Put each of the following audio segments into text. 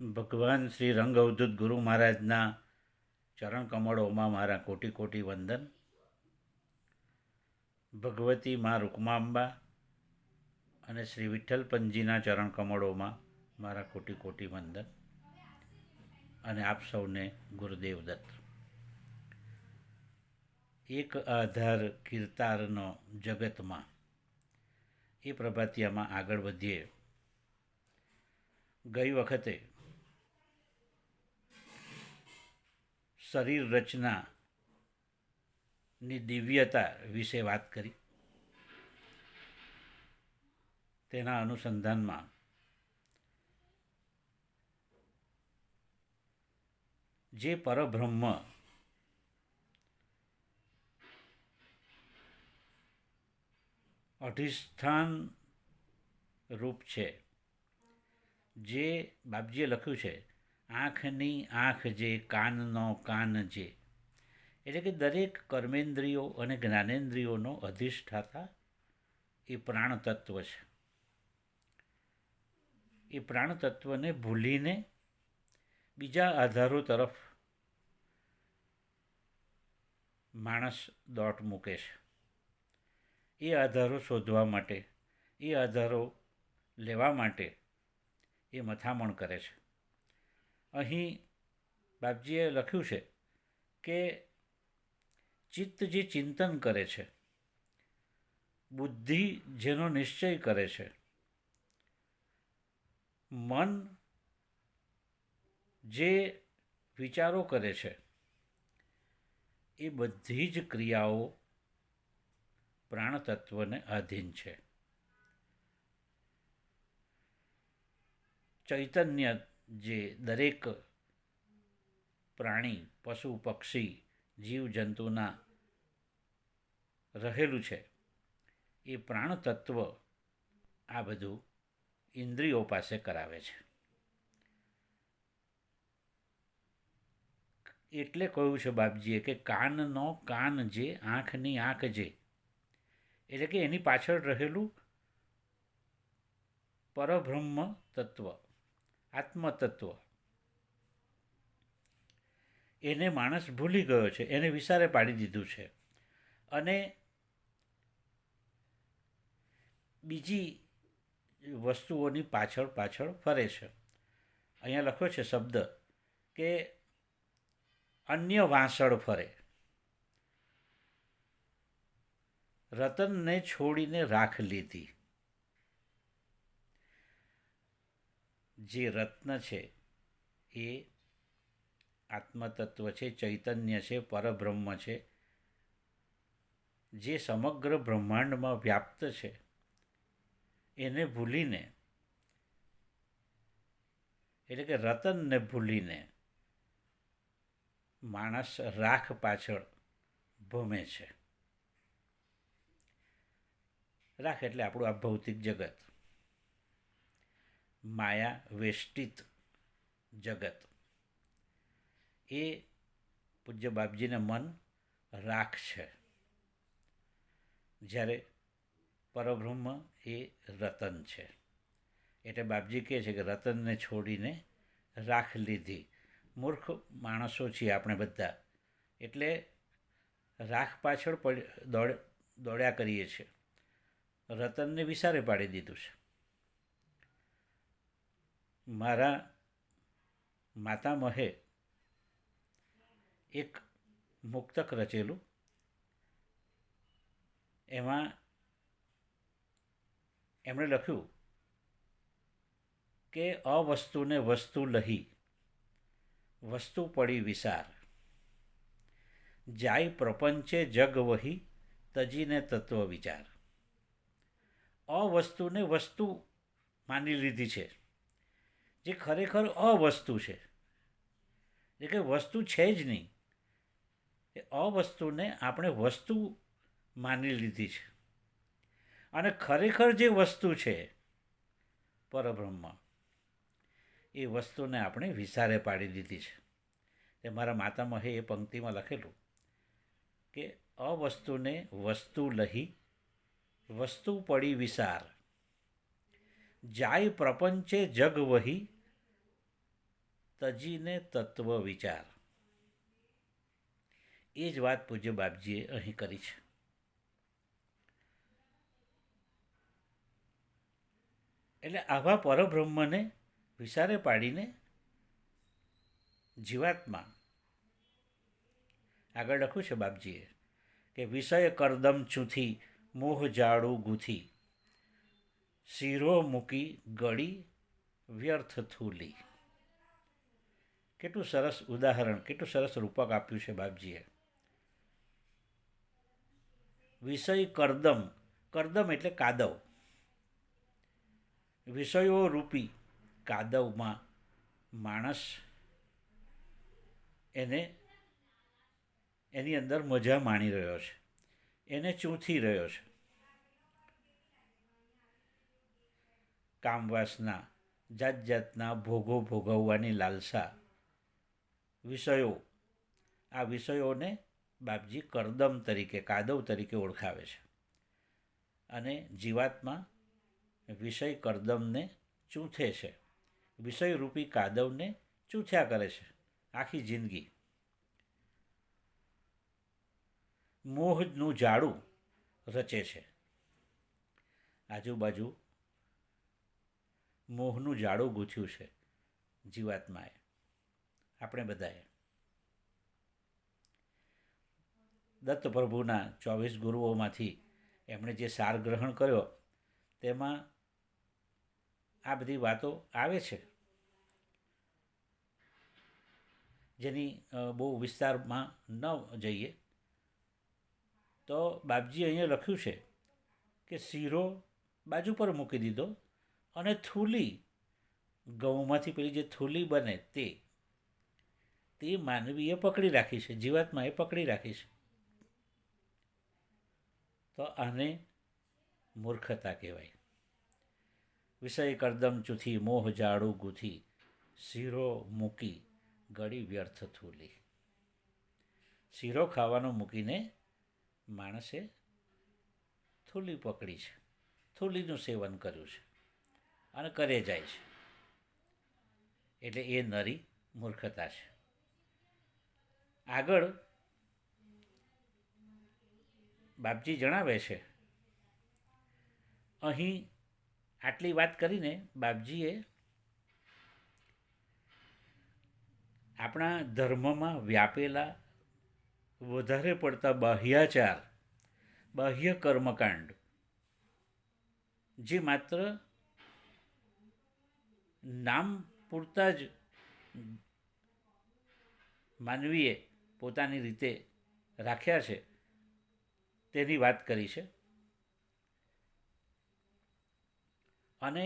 ભગવાન શ્રી રંગ અવધૂત ગુરુ મહારાજના ચરણ કમળોમાં મારા કોટી કોટી વંદન. ભગવતી મા રૂકમાંબા અને શ્રી વિઠ્ઠલપંથજીના ચરણ કમળોમાં મારા કોટી કોટી વંદન અને આપ સૌને ગુરુદેવ દત્ત. એક આધાર કીર્તારનો જગતમાં એ પ્રભાતિયામાં આગળ વધીએ. ગઈ વખતે શરીર રચનાની દિવ્યતા વિશે વાત કરી. તેના અનુસંધાનમાં જે પરબ્રહ્મ અધિષ્ઠાન રૂપ છે, જે બાપજીએ લખ્યું છે, આંખની આંખ જે કાનનો કાન જે, એટલે કે દરેક કર્મેન્દ્રિયો અને જ્ઞાનેન્દ્રિયોનો અધિષ્ઠાતા એ પ્રાણતત્વ છે. એ પ્રાણતત્વને ભૂલીને બીજા આધારો તરફ માણસ દોટ મૂકે છે. એ આધારો શોધવા માટે, એ આધારો લેવા માટે એ મથામણ કરે છે. અહીં બાપજીએ લખ્યું છે કે ચિત્ત જે ચિંતન કરે છે, બુદ્ધિ જેનો નિશ્ચય કરે છે, મન જે વિચારો કરે છે, એ બધી જ ક્રિયાઓ પ્રાણતત્વને આધીન છે. ચૈતન્ય જે દરેક પ્રાણી, પશુ, પક્ષી, જીવજંતુના રહેલું છે, એ પ્રાણતત્વ આ બધું ઇન્દ્રિયો પાસે કરાવે છે. એટલે કહ્યું છે બાપજીએ કે કાનનો કાન જે, આંખની આંખ જે, એટલે કે એની પાછળ રહેલું પરબ્રહ્મ તત્વ, આત્મતત્વ, એને માણસ ભૂલી ગયો છે, એને વિસારે પાડી દીધું છે અને બીજી વસ્તુઓની પાછળ પાછળ ફરે છે. અહીંયા લખ્યો છે શબ્દ કે અન્ય વાંસળ ફરે, રતનને છોડીને રાખ લીધી. જે રત્ન છે એ આત્મતત્વ છે, ચૈતન્ય છે, પરબ્રહ્મ છે, જે સમગ્ર બ્રહ્માંડમાં વ્યાપ્ત છે, એને ભૂલીને, એટલે કે રતનને ભૂલીને માણસ રાખ પાછળ ભમે છે. રાખ એટલે આપણું આ ભૌતિક જગત, માયા વેષ્ટિત જગત. એ પૂજ્ય બાપજીને મન રાખ છે, જ્યારે પરબ્રહ્મ એ રતન છે. એટલે બાપજી કહે છે કે રતનને છોડીને રાખ લીધી. મૂર્ખ માણસો છીએ આપણે બધા, એટલે રાખ પાછળ દોડ્યા કરીએ છીએ, રતનને વિસારે પાડી દીધું છે. મારા માતામહે એક મુક્તક રચેલું, એમાં એમણે લખ્યું કે અવસ્તુને વસ્તુ લહી, વસ્તુ પડી વિસાર, જાય પ્રપંચે જગ વહી, તજીને તત્વ વિચાર. અવસ્તુને વસ્તુ માની લીધી છે, જે ખરેખર અવસ્તુ છે, એટલે કે વસ્તુ છે જ નહીં. એ અવસ્તુને આપણે વસ્તુ માની લીધી છે, અને ખરેખર જે વસ્તુ છે પરબ્રહ્મ, એ વસ્તુને આપણે વિસારે પાડી દીધી છે. એ મારા માતામહે એ પંક્તિમાં લખેલું કે અવસ્તુને વસ્તુ લહી, વસ્તુ પડી વિસાર, જાય પ્રપંચે જગ વહી, તજીને તત્વ વિચાર. એ જ વાત પૂજ્ય બાપજીએ અહીં કરી છે. એટલે આવા પરબ્રહ્મને વિચારે પાડીને જીવાત્મા, આગળ લખ્યું છે બાપજીએ કે વિષય કરદમ ચૂથી મોહ જાડું ગૂંથી શીરો મૂકી ગળી વ્યર્થ થૂલી. કેટલું સરસ ઉદાહરણ, કેટલું સરસ રૂપક આપ્યું છે બાપજીએ. વિષય કરદમ, કરદમ એટલે કાદવ. વિષયો રૂપી કાદવમાં માણસ એની અંદર મજા માણી રહ્યો છે, એને ચૂંથી રહ્યો છે. કામવાસના, જાત જાતના ભોગો ભોગવવાની લાલસા, વિષયો, આ વિષયોને બાપજી કરદમ તરીકે, કાદવ તરીકે ઓળખાવે છે. અને જીવાત્મા વિષય કરદમને ચૂંથે છે, વિષયરૂપી કાદવને ચૂંથ્યા કરે છે આખી જિંદગી. મોહનું જાડું રચે છે, આજુબાજુ મોહનું જાડું ગૂંથ્યું છે જીવાત્માએ, આપણે બધાએ. દત્ત પ્રભુના 24 ગુરુઓમાંથી એમણે જે સાર ગ્રહણ કર્યો તેમાં આ બધી વાતો આવે છે, જેની બહુ વિસ્તારમાં ન જઈએ તો બાપજી અહીંયા લખ્યું છે કે શીરો બાજુ પર મૂકી દીધો અને થૂલી, ઘઉંમાંથી પેલી જે થૂલી બને તે માનવીએ પકડી રાખી છે, જીવાત્માએ પકડી રાખી છે. તો આને મૂર્ખતા કહેવાય. વિષય કરદમ ચૂથી મોહ જાડું ગૂંથી શીરો મૂકી ગળી વ્યર્થ થૂલી. શીરો ખાવાનો મૂકીને માણસે થૂલી પકડી છે, થૂલીનું સેવન કર્યું છે અને કરે જાય છે. એટલે એ નરી મૂર્ખતા છે. આગળ બાપજી જણાવે છે, અહીં આટલી વાત કરીને બાપજીએ આપણા ધર્મમાં વ્યાપેલા વધારે પડતા બાહ્યાચાર, બાહ્ય કર્મકાંડ, જે માત્ર નામ પૂરતા જ માનવીએ પોતાની રીતે રાખ્યા છે તેની વાત કરી છે. અને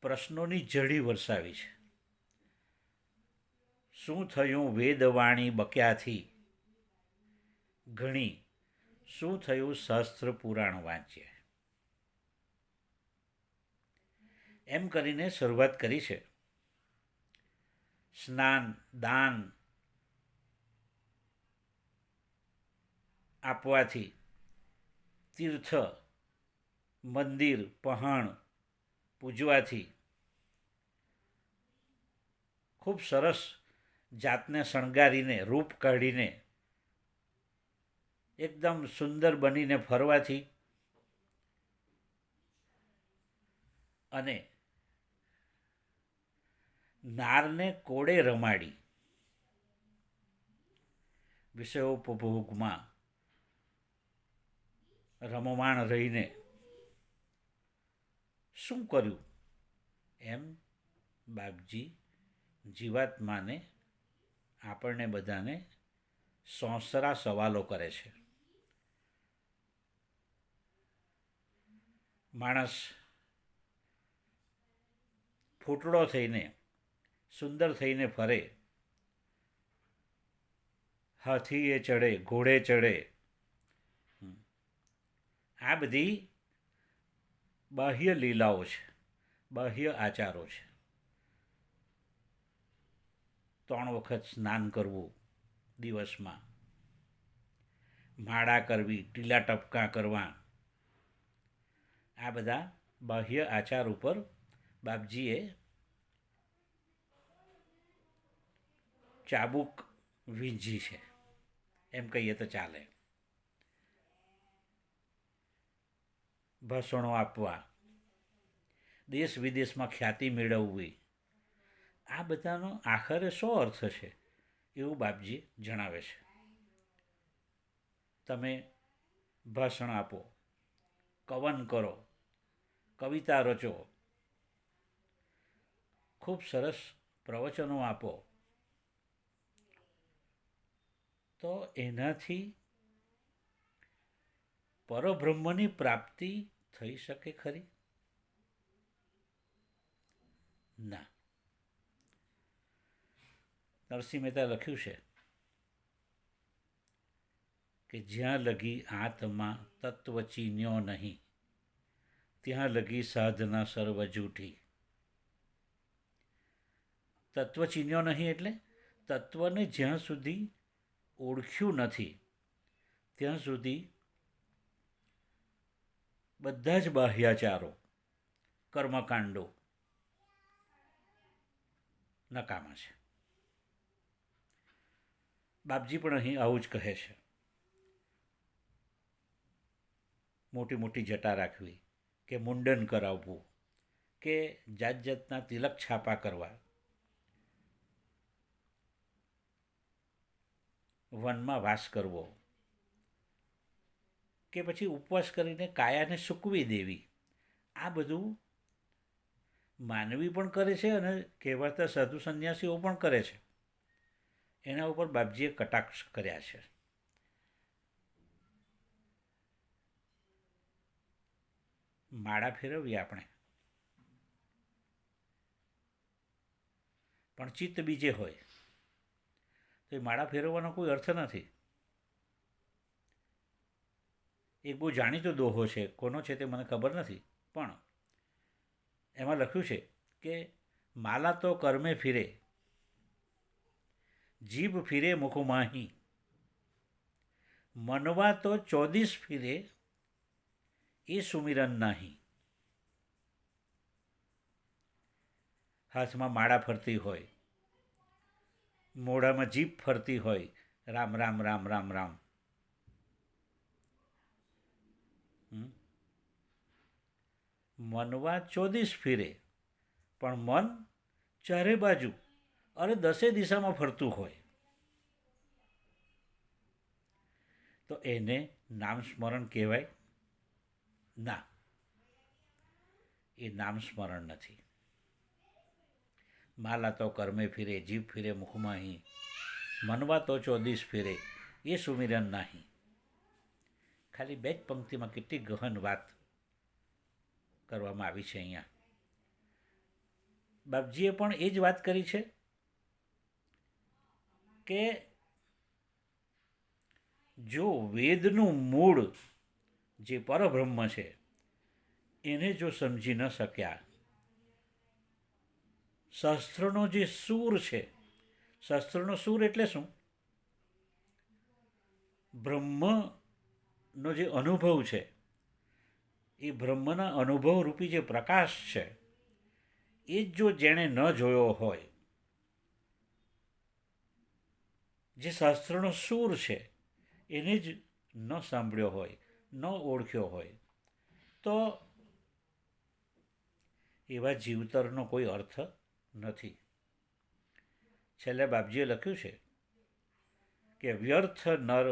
પ્રશ્નોની ઝડી વરસાવી છે. શું થયું વેદવાણી બક્યાથી ઘણી, શું થયું શાસ્ત્ર પુરાણ વાંચ્ય, એમ કરીને શરૂઆત કરી છે. સ્નાન, દાન આપવાથી, તીર્થ, મંદિર, પહાણ પૂજવાથી, ખૂબ સરસ જાતને શણગારીને, રૂપ કાઢીને, એકદમ સુંદર બનીને ફરવાથી અને નારને કોળે રમાડી વિષયોપભોગમાં રમમાણ રહીને શું કર્યું, એમ બાપજી જીવાત્માને, આપણને બધાને સોંસરા સવાલો કરે છે. માણસ ફૂટડો થઈને, સુંદર થઈને ફરે, હાથીએ ચડે, ઘોડે ચડે, આ બધી બાહ્ય લીલાઓ છે, બાહ્ય આચારો છે. 3 વખત સ્નાન કરવું દિવસમાં, માળા કરવી, ટીલા ટપકા કરવા, આ બધા બાહ્ય આચાર ઉપર બાપજીએ ચાબુક વીંજી છે એમ કહીએ તો ચાલે. ભાષણો આપવા, દેશ વિદેશમાં ખ્યાતિ મેળવવી, આ બધાનો આખરે શો અર્થ છે એવું બાપજી જણાવે છે. તમે ભાષણ આપો, કવન કરો, કવિતા રચો, ખૂબ સરસ પ્રવચનો આપો, તો એનાથી પરબ્રહ્મની પ્રાપ્તિ થઈ શકે ખરી? ના. નરસિંહ મહેતા લખ્યું છે કે જ્યાં લગી આત્મા તત્વ ચીન્યો નહીં, ત્યાં લગી સાધના સર્વ જૂઠી. તત્વ ચીન્યો નહીં એટલે તત્વને જ્યાં સુધી ઓળખ્યું નથી ત્યાં સુધી બધા જ બાહ્યાચારો, કર્મકાંડો નકામા છે. બાપજી પણ અહીં આવું જ કહે છે. મોટી મોટી જટા રાખવી, કે મુંડન કરાવવું, કે જાત જાતના તિલક છાપા કરવા, વનમાં વાસ કરવો, કે પછી ઉપવાસ કરીને કાયાને સૂકવી દેવી, આ બધું માનવી પણ કરે છે અને કહેવાતા સાધુ સંન્યાસીઓ પણ કરે છે. એના ઉપર બાપજીએ કટાક્ષ કર્યા છે. માળા ફેરવીએ આપણે, પણ ચિત્ત બીજે હોય તો એ માળા ફેરવવાનો કોઈ અર્થ નથી. એક બહુ જાણીતો દોહો છે, કોનો છે તે મને ખબર નથી, પણ એમાં લખ્યું છે કે માલા તો કર્મે ફિરે, જીભ ફિરે મુખમાહી, મનવા તો 24 ફિરે, એ સુમિરન નાહી. હાથમાં માળા ફરતી હોય, મોઢામાં જીભ ફરતી હોય, રામ રામ રામ રામ રામ. મનવા 24 ફિરે, પણ મન ચારે બાજુ અરે 10 દિશામાં ફરતું હોય, તો એને નામ સ્મરણ કહેવાય? ના, એ નામ સ્મરણ નથી. માલા તો કર્મે ફિરે, જીભ ફિરે મુખમાહી, મનવા તો 24 ફિરે, એ સુમિરન નાહી. ખાલી બે જ પંક્તિમાં કેટલી ગહન વાત કરવામાં આવી છે. અહીંયા બાપજીએ પણ એ જ વાત કરી છે કે જો વેદનું મૂળ જે પરબ્રહ્મ છે એને જો સમજી ન શક્યા, શાસ્ત્રનો જે સૂર છે, શાસ્ત્રનો સૂર એટલે શું? બ્રહ્મનો જે અનુભવ છે, એ બ્રહ્મના અનુભવ રૂપી જે પ્રકાશ છે, એ જ જો જેણે ન જોયો હોય, જે શાસ્ત્રનો સૂર છે એને જ ન સાંભળ્યો હોય, ન ઓળખ્યો હોય, તો એવા જીવતરનો કોઈ અર્થ નથી. છેલ્લે બાપજીએ લખ્યું છે કે વ્યર્થ નર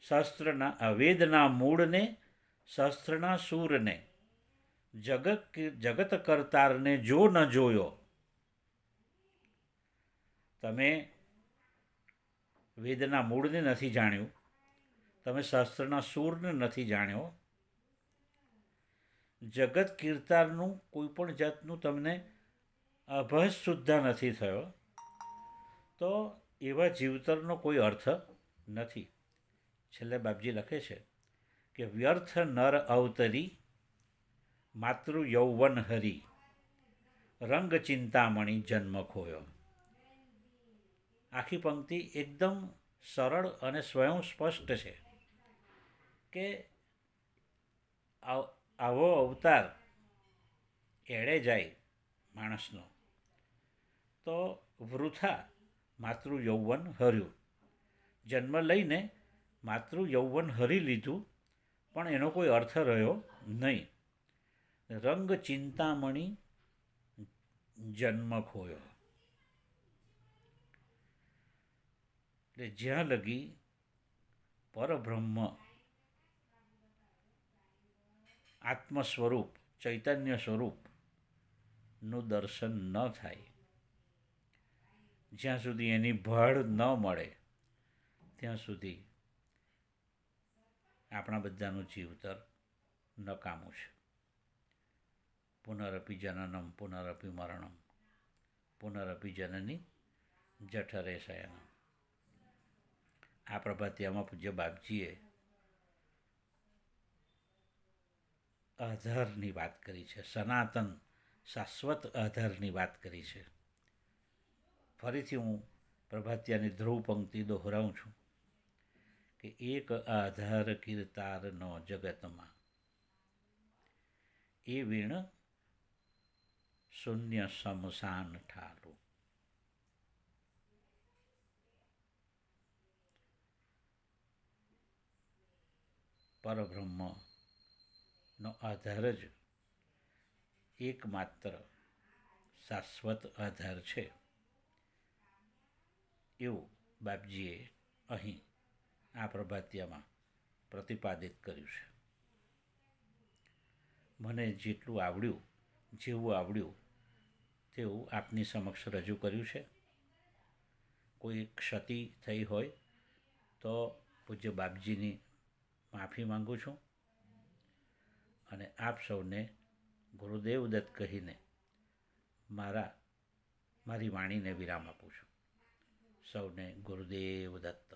શાસ્ત્રના વેદના મૂળને, શાસ્ત્રના સૂરને, જગત કરતારને જો ન જોયો. તમે વેદના મૂળને નથી જાણ્યું, તમે શાસ્ત્રના સૂરને નથી જાણ્યો, જગત કીર્તારનું કોઈ પણ જાતનું તમને આભાસ સુદ્ધા નથી થયો, તો એવા જીવતરનો કોઈ અર્થ નથી. છેલ્લે બાપજી લખે છે કે વ્યર્થ નર અવતરી, માતૃ યૌવન હરી, રંગ ચિંતામણી જન્મ ખોયો. આખી પંક્તિ એકદમ સરળ અને સ્વયં સ્પષ્ટ છે કે આવો અવતાર એળે જાય માણસનો તો વૃથા માતૃ યૌવન હર્યું. જન્મ લઈને માતૃ યૌવન હરી લીધું, પણ એનો કોઈ અર્થ રહ્યો નહીં. રંગ ચિંતામણી જન્મ ખોયો. એટલે જ્યાં લગી પરબ્રહ્મ આત્મ સ્વરૂપ ચૈતન્ય સ્વરૂપનું દર્શન ન થાય, જ્યાં સુધી એની ભાળ ન મળે, ત્યાં સુધી આપણા બધાનું જીવતર નકામું છે. પુનરપી જનનમ પુનરપી મરણમ પુનરપી જનની જઠરે શયનમ. આ પ્રભાતિયામાં પૂજ્ય બાપજીએ આધારની વાત કરી છે, સનાતન શાશ્વત આધારની વાત કરી છે. ફરીથી હું પ્રભાતિયાની ધ્રુવ પંક્તિ દોહરાવું છું કે એક આધાર કીર્તારનો જગતમાં, એ વીણ શૂન્ય શમશાન ઠાલું. પરબ્રહ્મનો આધાર જ એકમાત્ર શાશ્વત આધાર છે, એવું બાપજીએ અહીં આ પ્રભાતિયામાં પ્રતિપાદિત કર્યું છે. મને જેટલું આવડ્યું, જેવું આવડ્યું તેવું આપની સમક્ષ રજૂ કર્યું છે. કોઈ ક્ષતિ થઈ હોય તો પૂજ્ય બાપજીની માફી માંગુ છું, અને આપ સૌને ગુરુદેવ દત્ત કહીને મારી વાણીને વિરામ આપું છું. સૌને ગુરુદેવ દત્ત.